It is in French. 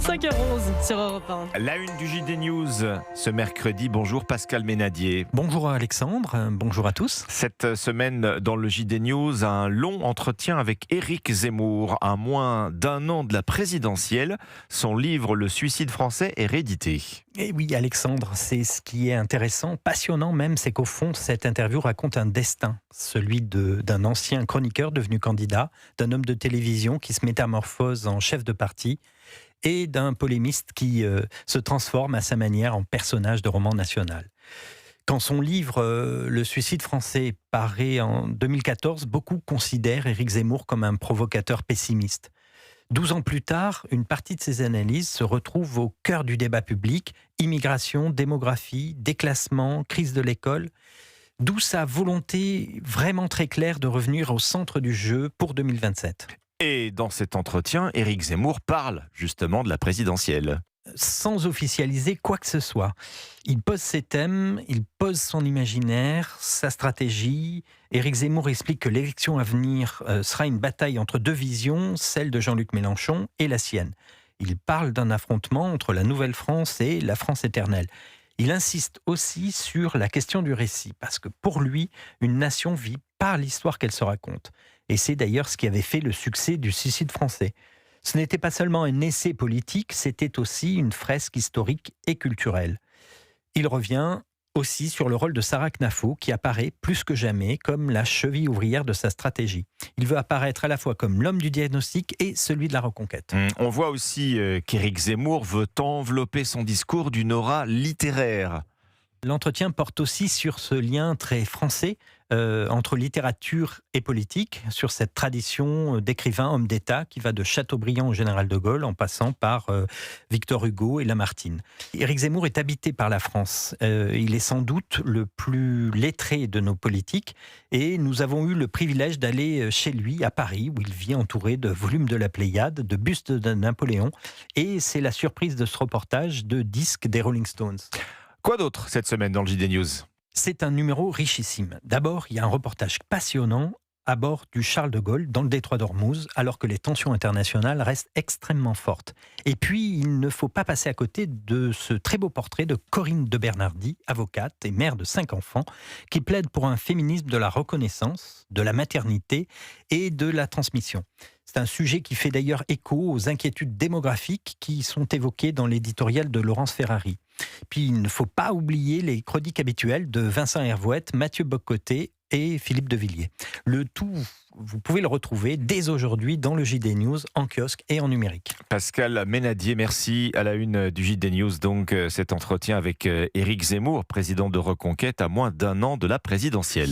5h11 sur Europe 1. La une du JD News ce mercredi. Bonjour Pascal Ménadier. Bonjour Alexandre, bonjour à tous. Cette semaine dans le JD News, un long entretien avec Éric Zemmour. À moins d'un an de la présidentielle, son livre Le suicide français est réédité. Et oui Alexandre, c'est ce qui est intéressant, passionnant même, c'est qu'au fond cette interview raconte un destin, celui d'un ancien chroniqueur devenu candidat, d'un homme de télévision qui se métamorphose en chef de parti et d'un polémiste qui se transforme à sa manière en personnage de roman national. Quand son livre Le suicide français paraît en 2014, beaucoup considèrent Éric Zemmour comme un provocateur pessimiste. 12 ans plus tard, une partie de ses analyses se retrouve au cœur du débat public, immigration, démographie, déclassement, crise de l'école, d'où sa volonté vraiment très claire de revenir au centre du jeu pour 2027. Et dans cet entretien, Éric Zemmour parle justement de la présidentielle. Sans officialiser quoi que ce soit. Il pose ses thèmes, il pose son imaginaire, sa stratégie. Éric Zemmour explique que l'élection à venir sera une bataille entre deux visions, celle de Jean-Luc Mélenchon et la sienne. Il parle d'un affrontement entre la Nouvelle-France et la France éternelle. Il insiste aussi sur la question du récit, parce que pour lui, une nation vit par l'histoire qu'elle se raconte. Et c'est d'ailleurs ce qui avait fait le succès du suicide français. Ce n'était pas seulement un essai politique, c'était aussi une fresque historique et culturelle. Il revient aussi sur le rôle de Sarah Knafo, qui apparaît plus que jamais comme la cheville ouvrière de sa stratégie. Il veut apparaître à la fois comme l'homme du diagnostic et celui de la reconquête. On voit aussi qu'Éric Zemmour veut envelopper son discours d'une aura littéraire. L'entretien porte aussi sur ce lien très français entre littérature et politique, sur cette tradition d'écrivain, homme d'État, qui va de Chateaubriand au général de Gaulle, en passant par Victor Hugo et Lamartine. Éric Zemmour est habité par la France. Il est sans doute le plus lettré de nos politiques, et nous avons eu le privilège d'aller chez lui, à Paris, où il vit entouré de volumes de la Pléiade, de bustes de Napoléon, et c'est la surprise de ce reportage de disques des Rolling Stones. Quoi d'autre cette semaine dans le JD News ? C'est un numéro richissime. D'abord, il y a un reportage passionnant à bord du Charles de Gaulle, dans le détroit d'Ormuz, alors que les tensions internationales restent extrêmement fortes. Et puis, il ne faut pas passer à côté de ce très beau portrait de Corinne de Bernardi, avocate et mère de 5 enfants, qui plaide pour un féminisme de la reconnaissance, de la maternité et de la transmission. C'est un sujet qui fait d'ailleurs écho aux inquiétudes démographiques qui sont évoquées dans l'éditorial de Laurence Ferrari. Puis il ne faut pas oublier les chroniques habituelles de Vincent Hervouette, Mathieu Bock-Côté et Philippe de Villiers. Le tout, vous pouvez le retrouver dès aujourd'hui dans le JD News, en kiosque et en numérique. Pascal Ménadier, merci. À la une du JD News, donc cet entretien avec Éric Zemmour, président de Reconquête, à moins d'un an de la présidentielle.